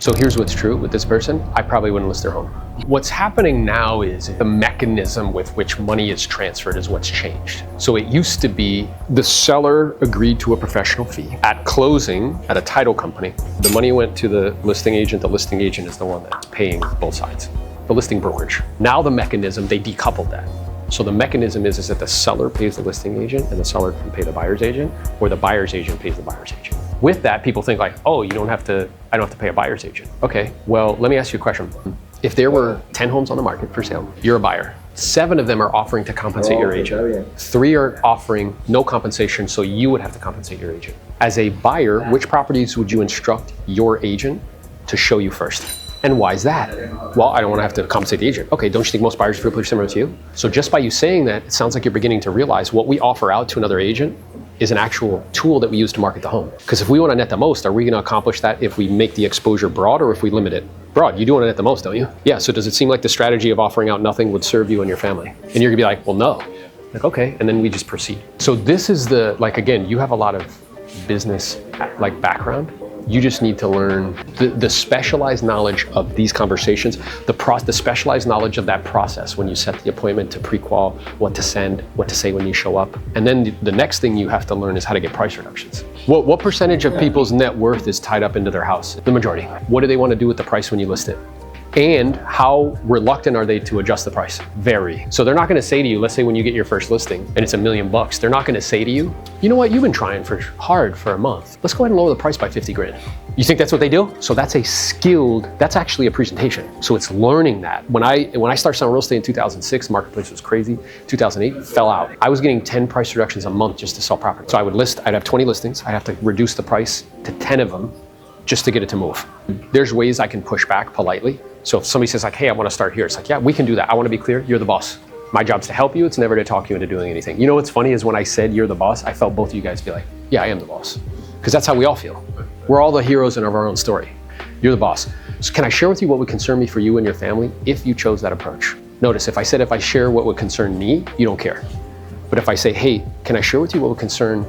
So here's what's true with this person. I probably wouldn't list their home. What's happening now is the mechanism with which money is transferred is what's changed. So it used to be the seller agreed to a professional fee. At closing, at a title company, the money went to the listing agent. The listing agent is the one that's paying both sides, the listing brokerage. Now the mechanism, they decoupled that. So the mechanism is that the seller pays the listing agent and the seller can pay the buyer's agent, or the buyer's agent pays the buyer's agent. With that, people think like, oh, I don't have to pay a buyer's agent. Okay, well, let me ask you a question. If there were 10 homes on the market for sale, you're a buyer. 7 of them are offering to compensate your agent. 3 are offering no compensation, so you would have to compensate your agent. As a buyer, which properties would you instruct your agent to show you first? And why is that? Well, I don't want to have to compensate the agent. Okay, don't you think most buyers feel pretty similar to you? So just by you saying that, it sounds like you're beginning to realize what we offer out to another agent is an actual tool that we use to market the home. Because if we want to net the most, are we going to accomplish that if we make the exposure broad or if we limit it? Broad, you do want to net the most, don't you? Yeah, so does it seem like the strategy of offering out nothing would serve you and your family? And you're gonna be like, well, no. Like, okay, and then we just proceed. So this is the, like, again, you have a lot of business like background. You just need to learn the specialized knowledge of these conversations, the specialized knowledge of that process when you set the appointment to pre-qual, what to send, what to say when you show up. And then the next thing you have to learn is how to get price reductions. What percentage of people's net worth is tied up into their house? The majority. What do they want to do with the price when you list it? And how reluctant are they to adjust the price? Very. So they're not going to say to you, let's say when you get your first listing and it's $1 million, they're not going to say to you, you know what, you've been trying hard for a month. Let's go ahead and lower the price by 50 grand. You think that's what they do? So that's that's actually a presentation. So it's learning that. When I started selling real estate in 2006, marketplace was crazy. 2008, fell out. I was getting 10 price reductions a month just to sell property. So I'd have 20 listings. I'd have to reduce the price to 10 of them just to get it to move. There's ways I can push back politely. So if somebody says like, hey, I want to start here, it's like, yeah, we can do that. I want to be clear, you're the boss. My job's to help you, it's never to talk you into doing anything. You know what's funny is when I said you're the boss, I felt both of you guys be like, yeah, I am the boss. Because that's how we all feel. We're all the heroes in our own story. You're the boss. So can I share with you what would concern me for you and your family if you chose that approach? Notice, if I share what would concern me, you don't care. But if I say, hey, can I share with you what would concern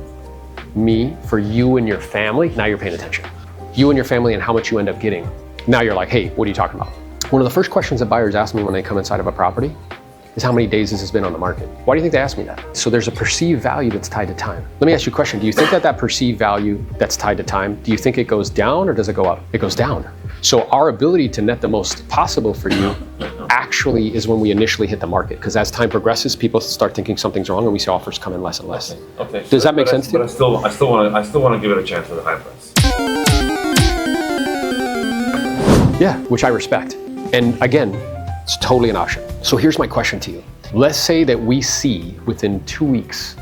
me for you and your family? Now you're paying attention. You and your family and how much you end up getting. Now you're like, hey, what are you talking about? One of the first questions that buyers ask me when they come inside of a property is how many days has this been on the market? Why do you think they ask me that? So there's a perceived value that's tied to time. Let me ask you a question. Do you think that perceived value that's tied to time, do you think it goes down or does it go up? It goes down. So our ability to net the most possible for you actually is when we initially hit the market. Because as time progresses, people start thinking something's wrong and we see offers come in less and less. Okay. Does that make sense to you? But I still want to give it a chance at the high price. Yeah, which I respect. And again, it's totally an option. So here's my question to you. Let's say that we see within 2 weeks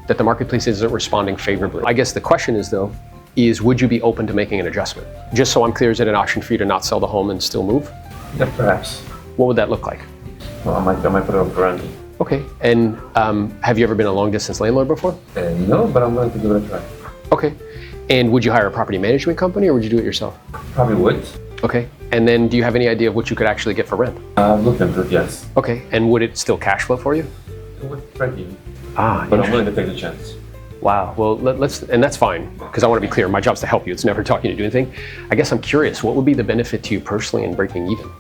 that the marketplace isn't responding favorably. I guess the question is though, would you be open to making an adjustment? Just so I'm clear, is it an option for you to not sell the home and still move? Yeah, perhaps. What would that look like? Well, I might put it up for rent. Okay, and have you ever been a long distance landlord before? No, but I'm willing to give it a try. Okay, and would you hire a property management company or would you do it yourself? Probably would. Okay, and then do you have any idea of what you could actually get for rent? I've looked into it, yes. Okay, and would it still cash flow for you? It would break even. But I'm willing to take the chance. Wow, well, and that's fine, because I want to be clear, my job's to help you, it's never talking to do anything. I guess I'm curious, what would be the benefit to you personally in breaking even?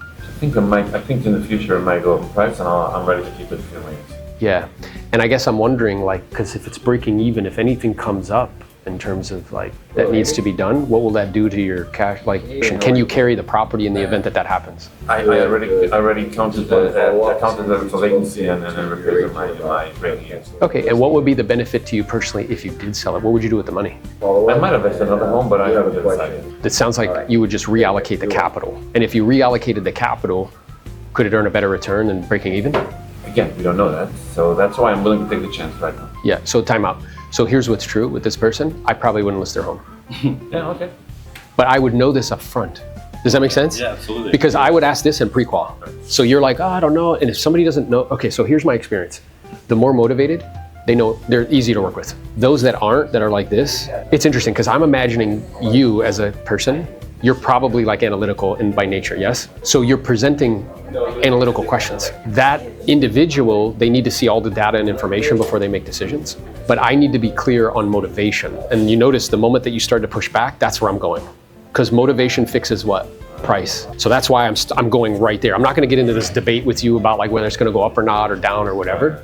I think in the future it might go up in price and I'm ready to keep it feeling. Yeah, and I guess I'm wondering, like, because if it's breaking even, if anything comes up in terms of like that needs to be done, what will that do to your cash? Like, can you carry the property in the event that happens? I already counted the vacancy and then repaired my breaking even. Okay, and what would be the benefit to you personally if you did sell it? What would you do with the money? I might have invested in another home, but I haven't decided. It sounds like you would just reallocate the capital. And if you reallocated the capital, could it earn a better return than breaking even? Again, we don't know that. So that's why I'm willing to take the chance right now. Yeah, so time out. So here's what's true with this person. I probably wouldn't list their home. Yeah, okay. But I would know this up front. Does that make sense? Yeah, absolutely. Because I would ask this in pre-qual. So you're like, oh, I don't know. And if somebody doesn't know, okay, so here's my experience. The more motivated, they know they're easy to work with. Those that aren't, that are like this, it's interesting because I'm imagining you as a person, you're probably like analytical by nature, yes? So you're presenting analytical questions. That individual, they need to see all the data and information before they make decisions. But I need to be clear on motivation. And you notice the moment that you start to push back, that's where I'm going. Because motivation fixes what? price. So that's why I'm going right there. I'm not going to get into this debate with you about like whether it's going to go up or not or down or whatever.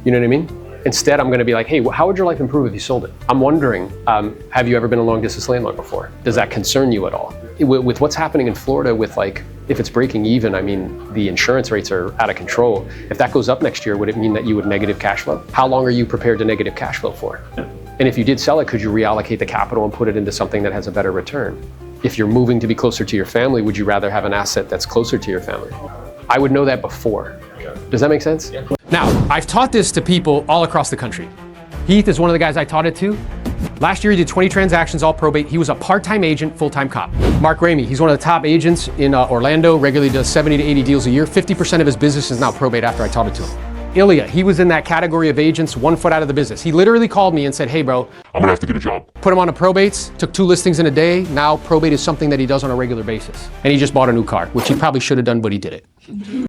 You know what I mean? Instead, I'm going to be like, hey, how would your life improve if you sold it? I'm wondering, have you ever been a long distance landlord before? Does that concern you at all? With what's happening in Florida with like, if it's breaking even, I mean, the insurance rates are out of control. If that goes up next year, would it mean that you would negative cash flow? How long are you prepared to negative cash flow for? And if you did sell it, could you reallocate the capital and put it into something that has a better return? If you're moving to be closer to your family, would you rather have an asset that's closer to your family? I would know that before. Does that make sense? Yeah. Now, I've taught this to people all across the country. Heath is one of the guys I taught it to. Last year he did 20 transactions, all probate. He was a part-time agent, full-time cop. Mark Ramey, he's one of the top agents in Orlando, regularly does 70 to 80 deals a year. 50% of his business is now probate after I taught it to him. Ilya, he was in that category of agents, 1 foot out of the business. He literally called me and said, hey bro, I'm gonna have to get a job. Put him on a probates, took 2 listings in a day. Now probate is something that he does on a regular basis. And he just bought a new car, which he probably should have done, but he did it.